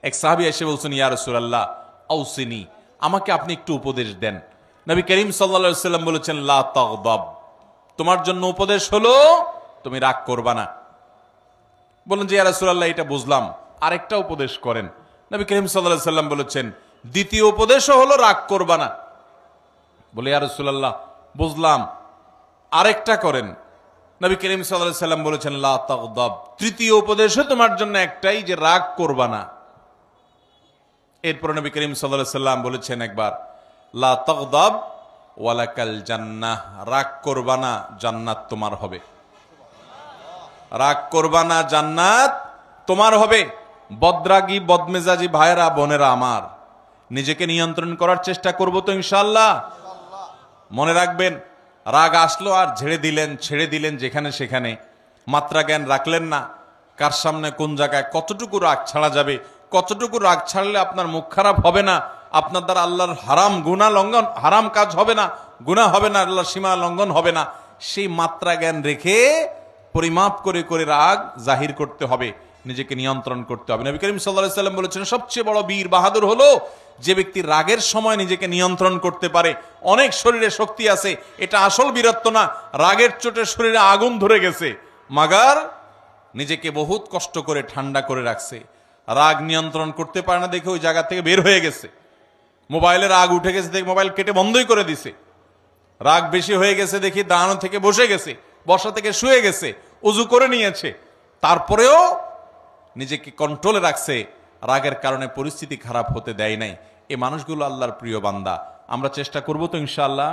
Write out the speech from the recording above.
এক সাহাবী এসে বলছেন, ইয়া রাসূলুল্লাহ আউসিনি, আমাকে আপনি একটু উপদেশ দেন। নবী করিম সাল্লাল্লাহু আলাইহি ওয়াসাল্লাম বলেছেন, লা তাগদাব, তোমার জন্য উপদেশ হলো তুমি রাগ করবা না। বলেন যে ইয়া রাসূলুল্লাহ এটা বুঝলাম, আরেকটা উপদেশ করেন। নবী করিম সাল্লাল্লাহু আলাইহি ওয়াসাল্লাম বলেছেন, দ্বিতীয় উপদেশও হলো রাগ করবা না। বলে ইয়া রাসূলুল্লাহ বুঝলাম, আরেকটা করেন। নবী করিম সাল্লাল্লাহু আলাইহি ওয়াসাল্লাম বলেছেন, লা তাগদাব, তৃতীয় উপদেশও তোমার জন্য একটাই, যে রাগ করবা না। এরপর নবী করিম সাল্লাল্লাহু আলাইহি ওয়াসাল্লাম বলেছেন একবার, লা তাগদাব ওয়ালাকাল জান্নাহ, রাগ করবা না, জান্নাত তোমার হবে। রাগ করবা না, জান্নাত তোমার হবে। বদরাগী বদমেজাজি ভাইরা বোনেরা আমার, নিজেকে নিয়ন্ত্রণ করার চেষ্টা করব তো ইনশাআল্লাহ। মনে রাখবেন, রাগ আসলো আর ছেড়ে দিলেন যেখানে সেখানে, মাত্রা জ্ঞান রাখলেন না কার সামনে কোন জায়গায় কতটুকু রাগ ছাড়া যাবে, কতটুকু রাগ ছাড়লে আপনার মুখ খারাপ হবে না, আপনার দ্বারা আল্লাহর হারাম কাজ হবে না, গুনাহ হবে না, আল্লাহর সীমা লঙ্ঘন হবে না, সেই মাত্রা জ্ঞান রেখে পরিমাপ করে করে রাগ জাহির করতে হবে, নিজেকে নিয়ন্ত্রণ করতে হবে। নবী করিম সাল্লাল্লাহু আলাইহি ওয়াসাল্লাম বলেছেন, সবচেয়ে বড় বীর বাহাদুর হলো যে ব্যক্তি রাগের সময় নিজেকে নিয়ন্ত্রণ করতে পারে। অনেক শরীরে শক্তি আছে, এটা আসল বীরত্ব না, রাগের চোটে শরীরে আগুন ধরে গেছে, মাগার নিজেকে বহুত কষ্ট করে ঠান্ডা করে রাখছে। রাগ নিয়ন্ত্রণ করতে পারে না দেখে ওই জায়গা থেকে বের হয়ে গেছে। মোবাইলে রাগ উঠে গেছে দেখে মোবাইল কেটে বন্ধই করে দিছে। রাগ বেশি হয়ে গেছে দেখি দাঁড়ানো থেকে বসে গেছে, বসা থেকে শুয়ে গেছে, উজু করে নিয়েছে, তারপরেও নিজেকে কন্ট্রোলে রাখছে, রাগের কারণে পরিস্থিতি খারাপ হতে দেয় নাই। এই মানুষগুলো আল্লাহর প্রিয় বান্দা। আমরা চেষ্টা করব তো ইনশাআল্লাহ।